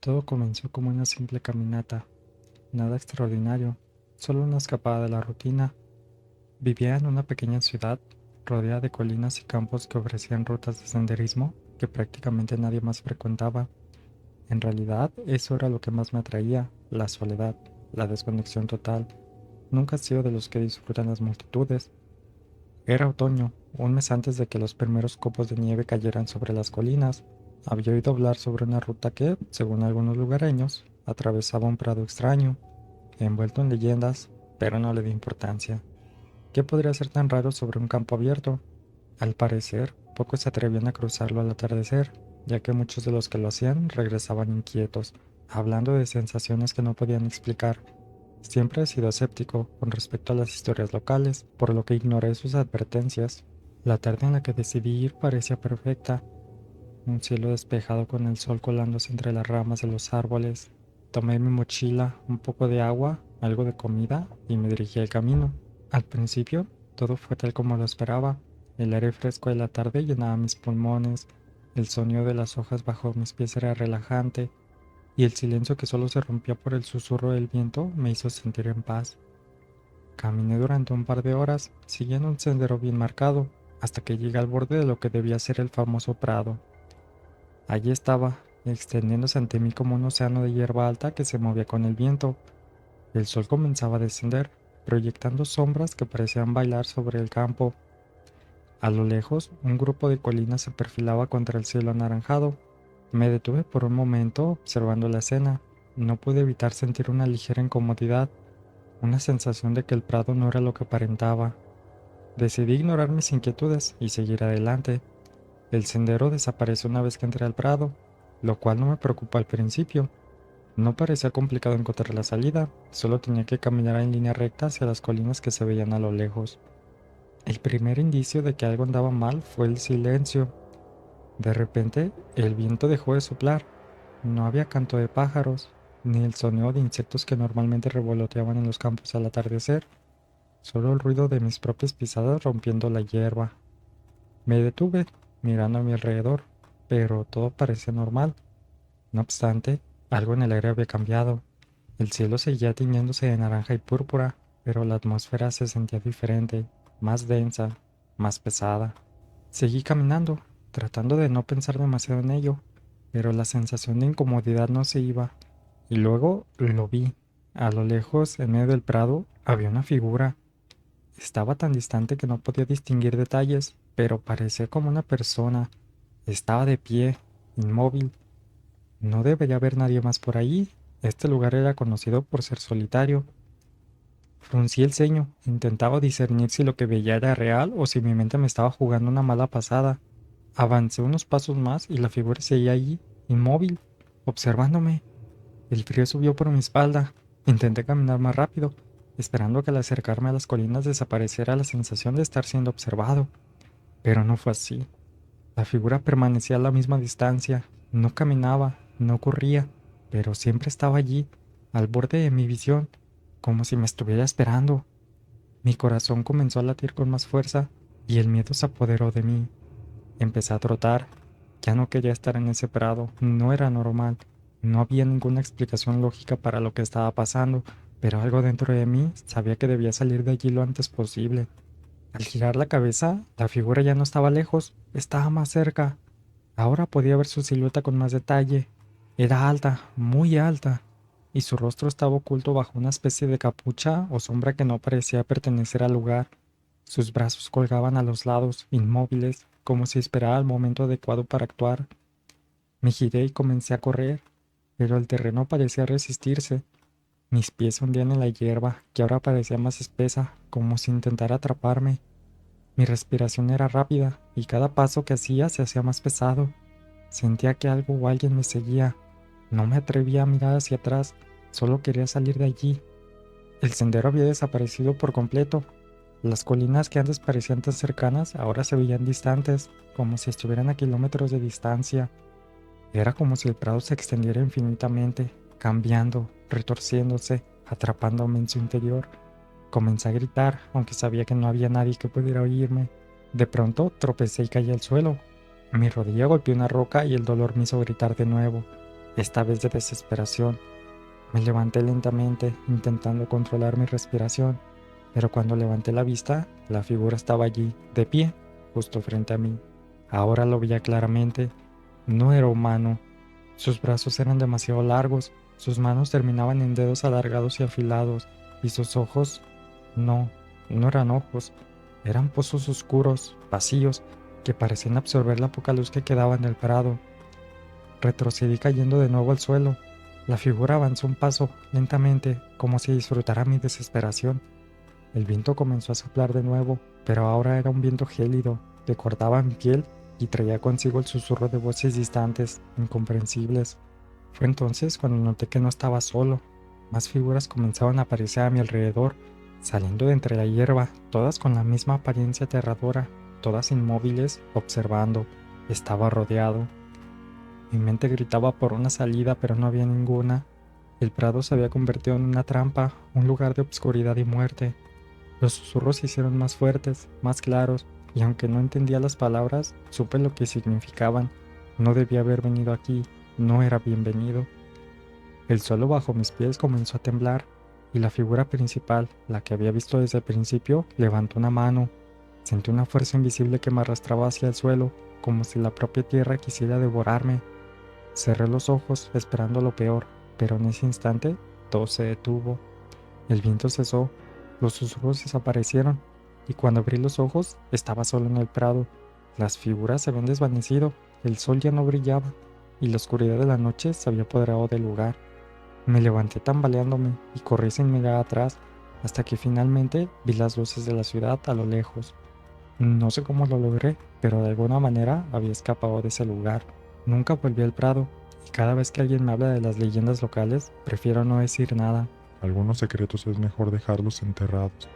Todo comenzó como una simple caminata, nada extraordinario, solo una escapada de la rutina. Vivía en una pequeña ciudad, rodeada de colinas y campos que ofrecían rutas de senderismo que prácticamente nadie más frecuentaba. En realidad, eso era lo que más me atraía, la soledad, la desconexión total. Nunca he sido de los que disfrutan las multitudes. Era otoño, un mes antes de que los primeros copos de nieve cayeran sobre las colinas. Había oído hablar sobre una ruta que, según algunos lugareños, atravesaba un prado extraño, envuelto en leyendas, pero no le di importancia. ¿Qué podría ser tan raro sobre un campo abierto? Al parecer, pocos se atrevían a cruzarlo al atardecer, ya que muchos de los que lo hacían regresaban inquietos, hablando de sensaciones que no podían explicar. Siempre he sido escéptico con respecto a las historias locales, por lo que ignoré sus advertencias. La tarde en la que decidí ir parecía perfecta, un cielo despejado con el sol colándose entre las ramas de los árboles. Tomé mi mochila, un poco de agua, algo de comida y me dirigí al camino. Al principio, todo fue tal como lo esperaba. El aire fresco de la tarde llenaba mis pulmones, el sonido de las hojas bajo mis pies era relajante, y el silencio que solo se rompía por el susurro del viento me hizo sentir en paz. Caminé durante un par de horas, siguiendo un sendero bien marcado, hasta que llegué al borde de lo que debía ser el famoso prado. Allí estaba, extendiéndose ante mí como un océano de hierba alta que se movía con el viento. El sol comenzaba a descender, proyectando sombras que parecían bailar sobre el campo. A lo lejos, un grupo de colinas se perfilaba contra el cielo anaranjado. Me detuve por un momento observando la escena. No pude evitar sentir una ligera incomodidad, una sensación de que el prado no era lo que aparentaba. Decidí ignorar mis inquietudes y seguir adelante. El sendero desapareció una vez que entré al prado, lo cual no me preocupó al principio. No parecía complicado encontrar la salida, solo tenía que caminar en línea recta hacia las colinas que se veían a lo lejos. El primer indicio de que algo andaba mal fue el silencio. De repente, el viento dejó de soplar. No había canto de pájaros, ni el sonido de insectos que normalmente revoloteaban en los campos al atardecer, solo el ruido de mis propias pisadas rompiendo la hierba. Me detuve, mirando a mi alrededor, pero todo parecía normal. No obstante, algo en el aire había cambiado. El cielo seguía tiñéndose de naranja y púrpura, pero la atmósfera se sentía diferente, más densa, más pesada. Seguí caminando, tratando de no pensar demasiado en ello, pero la sensación de incomodidad no se iba. Y luego lo vi. A lo lejos, en medio del prado, había una figura. Estaba tan distante que no podía distinguir detalles, pero parecía como una persona. Estaba de pie, inmóvil. No debería haber nadie más por ahí. Este lugar era conocido por ser solitario. Fruncí el ceño, intentaba discernir si lo que veía era real o si mi mente me estaba jugando una mala pasada. Avancé unos pasos más y la figura seguía allí, inmóvil, observándome. El frío subió por mi espalda. Intenté caminar más rápido, esperando que al acercarme a las colinas desapareciera la sensación de estar siendo observado. Pero no fue así. La figura permanecía a la misma distancia. No caminaba, no corría, pero siempre estaba allí, al borde de mi visión, como si me estuviera esperando. Mi corazón comenzó a latir con más fuerza y el miedo se apoderó de mí. Empecé a trotar. Ya no quería estar en ese prado. No era normal. No había ninguna explicación lógica para lo que estaba pasando, pero algo dentro de mí sabía que debía salir de allí lo antes posible. Al girar la cabeza, la figura ya no estaba lejos, estaba más cerca. Ahora podía ver su silueta con más detalle. Era alta, muy alta, y su rostro estaba oculto bajo una especie de capucha o sombra que no parecía pertenecer al lugar. Sus brazos colgaban a los lados, inmóviles, como si esperara el momento adecuado para actuar. Me giré y comencé a correr, pero el terreno parecía resistirse. Mis pies se hundían en la hierba, que ahora parecía más espesa, como si intentara atraparme. Mi respiración era rápida, y cada paso que hacía se hacía más pesado. Sentía que algo o alguien me seguía. No me atrevía a mirar hacia atrás, solo quería salir de allí. El sendero había desaparecido por completo. Las colinas que antes parecían tan cercanas ahora se veían distantes, como si estuvieran a kilómetros de distancia. Era como si el prado se extendiera infinitamente, cambiando, retorciéndose, atrapándome en su interior. Comencé a gritar, aunque sabía que no había nadie que pudiera oírme. De pronto tropecé y caí al suelo. Mi rodilla golpeó una roca y el dolor me hizo gritar de nuevo. esta vez de desesperación. Me levanté lentamente, intentando controlar mi respiración, pero cuando levanté la vista, la figura estaba allí, de pie, justo frente a mí. Ahora lo veía claramente. No era humano. Sus brazos eran demasiado largos, sus manos terminaban en dedos alargados y afilados, y sus ojos, no, no eran ojos, eran pozos oscuros, vacíos, que parecían absorber la poca luz que quedaba en el prado. Retrocedí cayendo de nuevo al suelo. La figura avanzó un paso, lentamente, como si disfrutara mi desesperación. El viento comenzó a soplar de nuevo, pero ahora era un viento gélido, que cortaba mi piel y traía consigo el susurro de voces distantes, incomprensibles. Fue entonces cuando noté que no estaba solo. Más figuras comenzaban a aparecer a mi alrededor, saliendo de entre la hierba, todas con la misma apariencia aterradora, todas inmóviles, observando. Estaba rodeado. Mi mente gritaba por una salida, pero no había ninguna. El prado se había convertido en una trampa, un lugar de obscuridad y muerte. Los susurros se hicieron más fuertes, más claros, y aunque no entendía las palabras, supe lo que significaban. No debía haber venido aquí, no era bienvenido. El suelo bajo mis pies comenzó a temblar, y la figura principal, la que había visto desde el principio, levantó una mano. Sentí una fuerza invisible que me arrastraba hacia el suelo, como si la propia tierra quisiera devorarme. Cerré los ojos, esperando lo peor, pero en ese instante todo se detuvo. El viento cesó, los susurros desaparecieron, y cuando abrí los ojos estaba solo en el prado. Las figuras se habían desvanecido, el sol ya no brillaba, y la oscuridad de la noche se había apoderado del lugar. Me levanté tambaleándome y corrí sin mirar atrás, hasta que finalmente vi las luces de la ciudad a lo lejos. No sé cómo lo logré, pero de alguna manera había escapado de ese lugar. Nunca volví al Prado, y cada vez que alguien me habla de las leyendas locales, prefiero no decir nada. Algunos secretos es mejor dejarlos enterrados.